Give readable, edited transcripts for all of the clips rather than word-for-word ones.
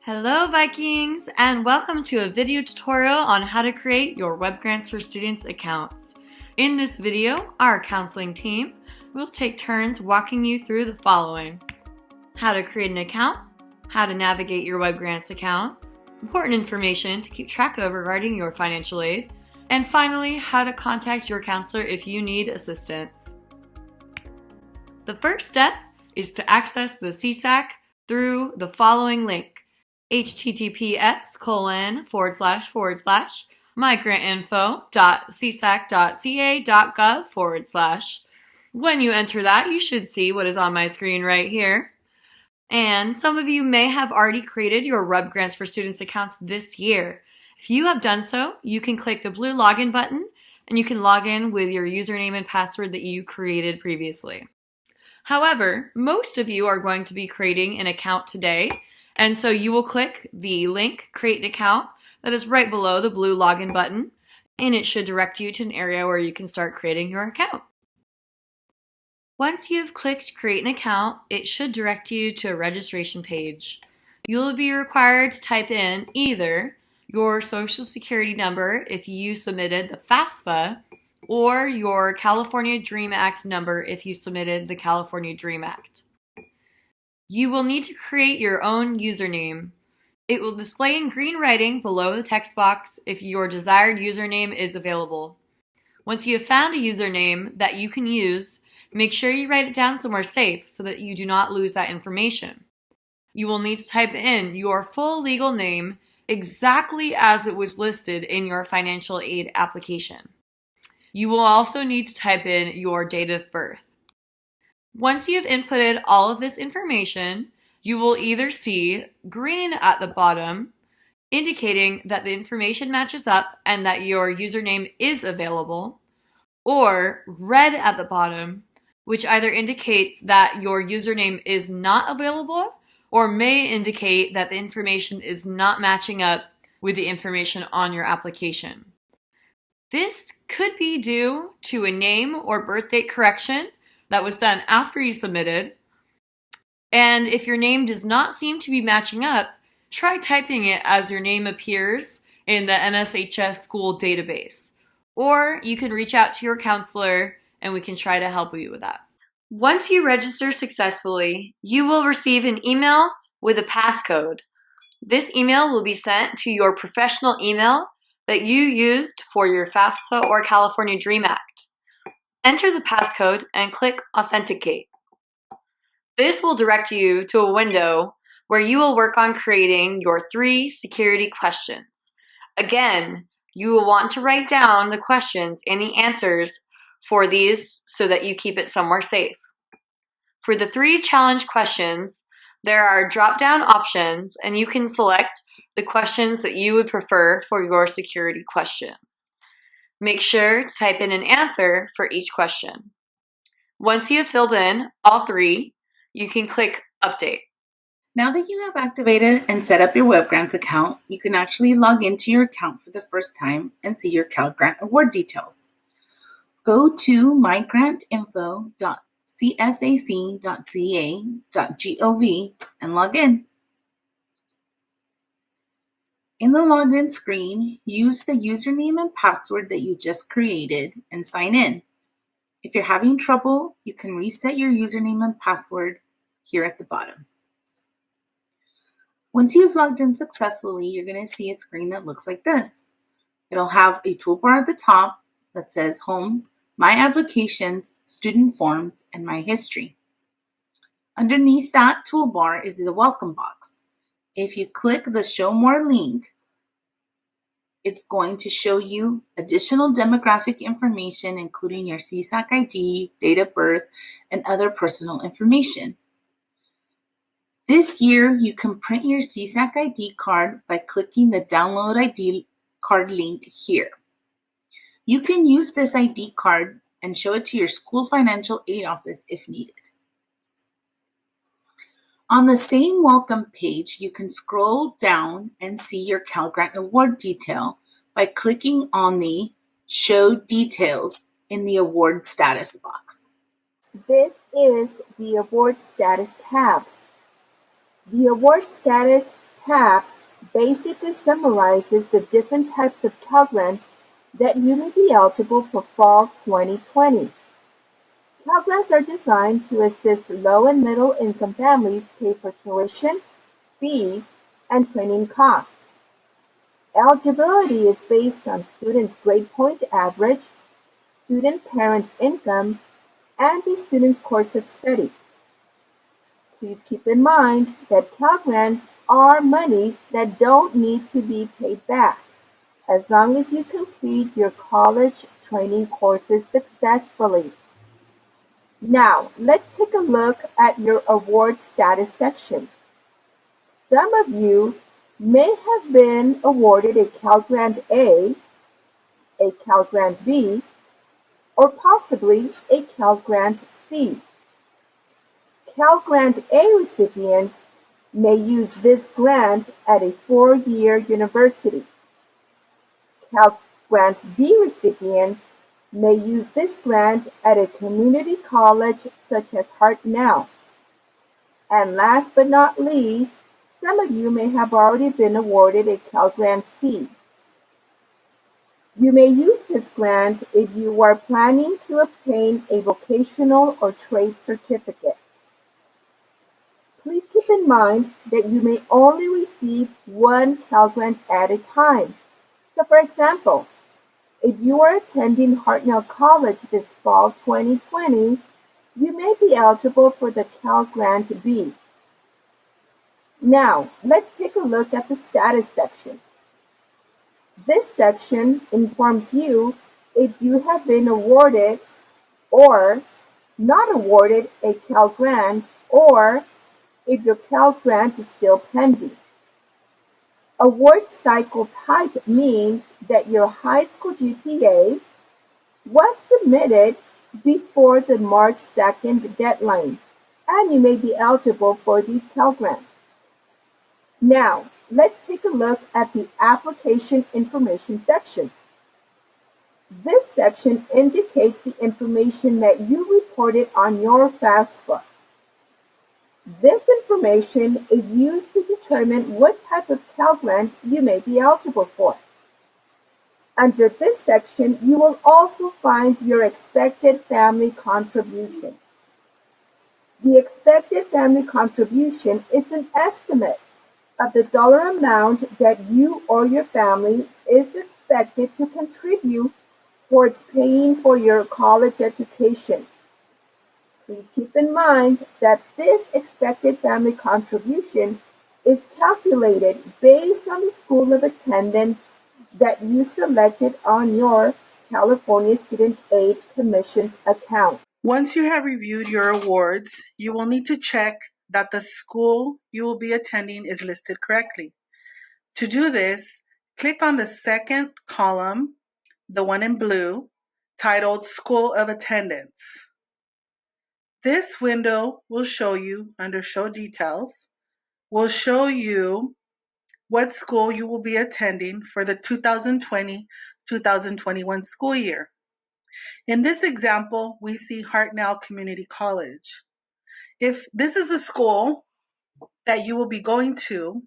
Hello Vikings, and welcome to a video tutorial on how to create your Webgrants for Students accounts. In this video, our counseling team will take turns walking you through the following: how to create an account, how to navigate your Webgrants account, important information to keep track of regarding your financial aid, and finally, how to contact your counselor if you need assistance. The first step is to access the SESAC through the following link: https://migrantinfo.sesac.ca.gov/. When you enter that, you should see what is on my screen right here. And some of you may have already created your Webgrants for Students accounts this year. If you have done so, you can click the blue login button and you can log in with your username and password that you created previously. However, most of you are going to be creating an account today, and so you will click the link Create an Account that is right below the blue login button, and it should direct you to an area where you can start creating your account. Once you've clicked Create an Account, it should direct you to a registration page. You'll be required to type in either your Social Security number if you submitted the FAFSA, or your California Dream Act number if you submitted the California Dream Act. You will need to create your own username. It will display in green writing below the text box if your desired username is available. Once you have found a username that you can use, make sure you write it down somewhere safe so that you do not lose that information. You will need to type in your full legal name exactly as it was listed in your financial aid application. You will also need to type in your date of birth. Once you have inputted all of this information, you will either see green at the bottom, indicating that the information matches up and that your username is available, or red at the bottom, which either indicates that your username is not available or may indicate that the information is not matching up with the information on your application. This could be due to a name or birth date correction that was done after you submitted. And if your name does not seem to be matching up, try typing it as your name appears in the NSHS school database. Or you can reach out to your counselor and we can try to help you with that. Once you register successfully, you will receive an email with a passcode. This email will be sent to your professional email that you used for your FAFSA or California Dream Act. Enter the passcode and click Authenticate. This will direct you to a window where you will work on creating your 3 security questions. Again, you will want to write down the questions and the answers for these so that you keep it somewhere safe. For the 3 challenge questions, there are drop-down options and you can select the questions that you would prefer for your security questions. Make sure to type in an answer for each question. Once you have filled in all 3, you can click Update. Now that you have activated and set up your Webgrants account, you can actually log into your account for the first time and see your CalGrant award details. Go to migrantinfo.csac.ca.gov and log in. In the login screen, use the username and password that you just created and sign in. If you're having trouble, you can reset your username and password here at the bottom. Once you've logged in successfully, you're going to see a screen that looks like this. It'll have a toolbar at the top that says Home, My Applications, Student Forms, and My History. Underneath that toolbar is the welcome box. If you click the Show More link, it's going to show you additional demographic information, including your SESAC ID, date of birth, and other personal information. This year, you can print your SESAC ID card by clicking the Download ID card link here. You can use this ID card and show it to your school's financial aid office if needed. On the same welcome page, you can scroll down and see your CalGrant award detail by clicking on the Show Details in the Award Status box. This is the Award Status tab. The Award Status tab basically summarizes the different types of Pell Grants that you may be eligible for fall 2020. Pell Grants are designed to assist low and middle income families pay for tuition, fees, and training costs. Eligibility is based on students' grade point average, student parents' income, and the student's course of study. Please keep in mind that Pell Grants are monies that don't need to be paid back as long as you complete your college training courses successfully. Now, let's take a look at your award status section. Some of you may have been awarded a Cal Grant A, a Cal Grant B, or possibly a Cal Grant C. Cal Grant A recipients may use this grant at a four-year university. Cal Grant B recipients may use this grant at a community college such as Hartnell. And last but not least, some of you may have already been awarded a Cal Grant C. You may use this grant if you are planning to obtain a vocational or trade certificate. Please keep in mind that you may only receive one Cal Grant at a time. So for example, if you are attending Hartnell College this fall 2020, you may be eligible for the Cal Grant B. Now, let's take a look at the status section. This section informs you if you have been awarded or not awarded a Cal Grant or if your Cal Grant is still pending. Award cycle type means that your high school GPA was submitted before the March 2nd deadline, and you may be eligible for these Pell Grants. Now, let's take a look at the application information section. This section indicates the information that you reported on your FAFSA. This information is used to determine what type of Pell Grant you may be eligible for. Under this section, you will also find your expected family contribution. The expected family contribution is an estimate of the dollar amount that you or your family is expected to contribute towards paying for your college education. Please keep in mind that this expected family contribution is calculated based on the school of attendance that you selected on your California Student Aid Commission account. Once you have reviewed your awards, you will need to check that the school you will be attending is listed correctly. To do this, click on the second column, the one in blue, titled School of Attendance. This window will show you, under Show Details, will show you what school you will be attending for the 2020-2021 school year. In this example, we see Hartnell Community College. If this is a school that you will be going to,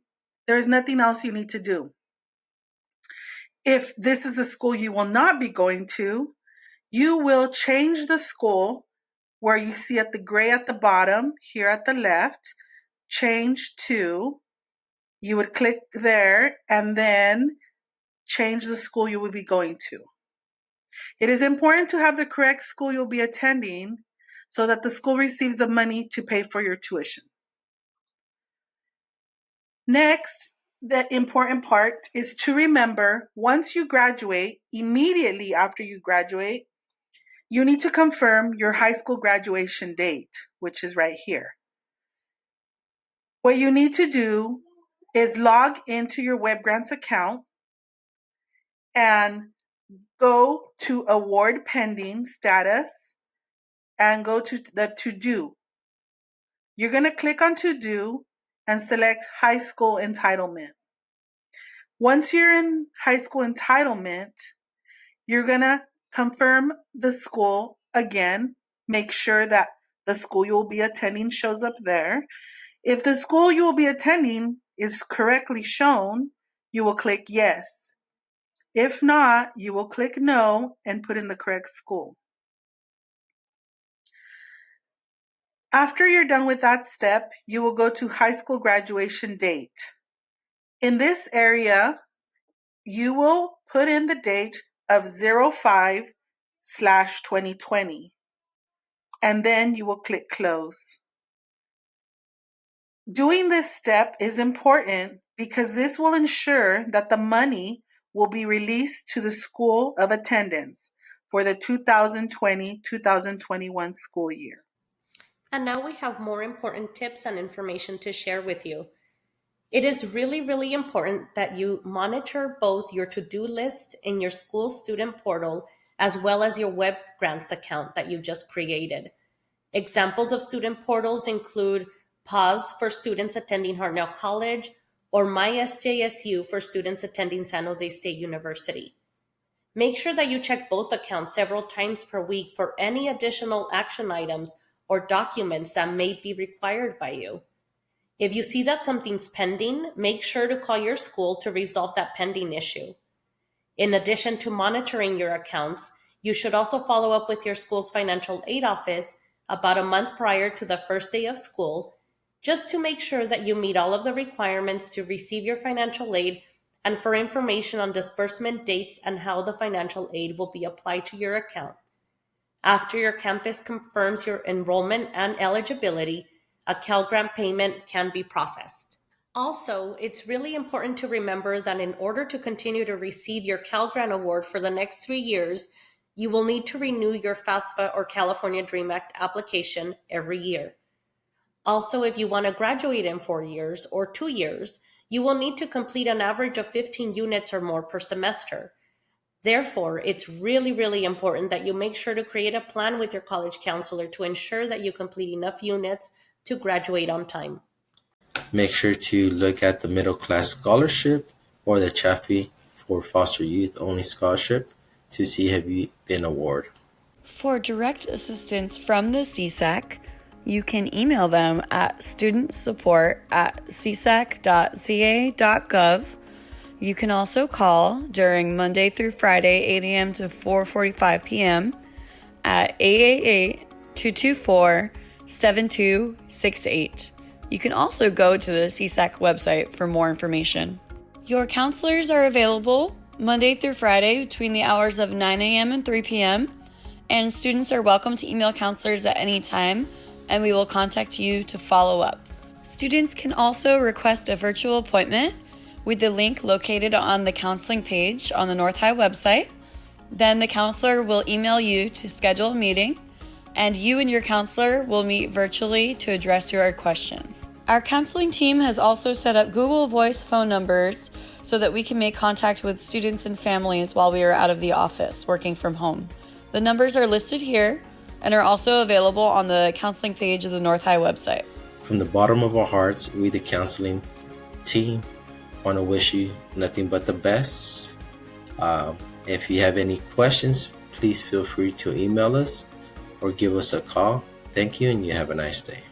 there is nothing else you need to do. If this is a school you will not be going to, you will change the school where you see at the gray at the bottom, here at the left, change to, you would click there and then change the school you will be going to. It is important to have the correct school you'll be attending so that the school receives the money to pay for your tuition. Next, the important part is to remember once you graduate, immediately after you graduate, you need to confirm your high school graduation date, which is right here. What you need to do is log into your Webgrants account and go to Award Pending Status and go to the To Do. You're going to click on To Do and select High School Entitlement. Once you're in High School Entitlement, you're going to confirm the school again. Make sure that the school you will be attending shows up there. If the school you will be attending is correctly shown, you will click yes. If not, you will click no and put in the correct school. After you're done with that step, you will go to high school graduation date. In this area, you will put in the date of 05/2020, and then you will click close. Doing this step is important because this will ensure that the money will be released to the school of attendance for the 2020-2021 school year. And now we have more important tips and information to share with you. It is really, really important that you monitor both your to-do list in your school student portal as well as your Webgrants account that you just created. Examples of student portals include Pause for students attending Hartnell College or MySJSU for students attending San Jose State University. Make sure that you check both accounts several times per week for any additional action items or documents that may be required by you. If you see that something's pending, make sure to call your school to resolve that pending issue. In addition to monitoring your accounts, you should also follow up with your school's financial aid office about a month prior to the first day of school, just to make sure that you meet all of the requirements to receive your financial aid and for information on disbursement dates and how the financial aid will be applied to your account. After your campus confirms your enrollment and eligibility, a Cal Grant payment can be processed. Also, it's really important to remember that in order to continue to receive your Cal Grant award for the next 3 years, you will need to renew your FAFSA or California Dream Act application every year. Also, if you want to graduate in 4 years or 2 years, you will need to complete an average of 15 units or more per semester. Therefore, it's really, really important that you make sure to create a plan with your college counselor to ensure that you complete enough units to graduate on time. Make sure to look at the Middle Class Scholarship or the Chafee for Foster Youth Only Scholarship to see have you been awarded. For direct assistance from the SESAC, you can email them at studentsupport@sesac.ca.gov. You can also call during Monday through Friday, 8 a.m. to 4:45 p.m. at 888-224-7268. You can also go to the SESAC website for more information. Your counselors are available Monday through Friday between the hours of 9 a.m. and 3 p.m., and students are welcome to email counselors at any time, and we will contact you to follow up. Students can also request a virtual appointment with the link located on the counseling page on the North High website. Then the counselor will email you to schedule a meeting, and you and your counselor will meet virtually to address your questions. Our counseling team has also set up Google Voice phone numbers so that we can make contact with students and families while we are out of the office working from home. The numbers are listed here and are also available on the counseling page of the North High website. From the bottom of our hearts, we, the counseling team, want to wish you nothing but the best. If you have any questions, please feel free to email us or give us a call. Thank you, and you have a nice day.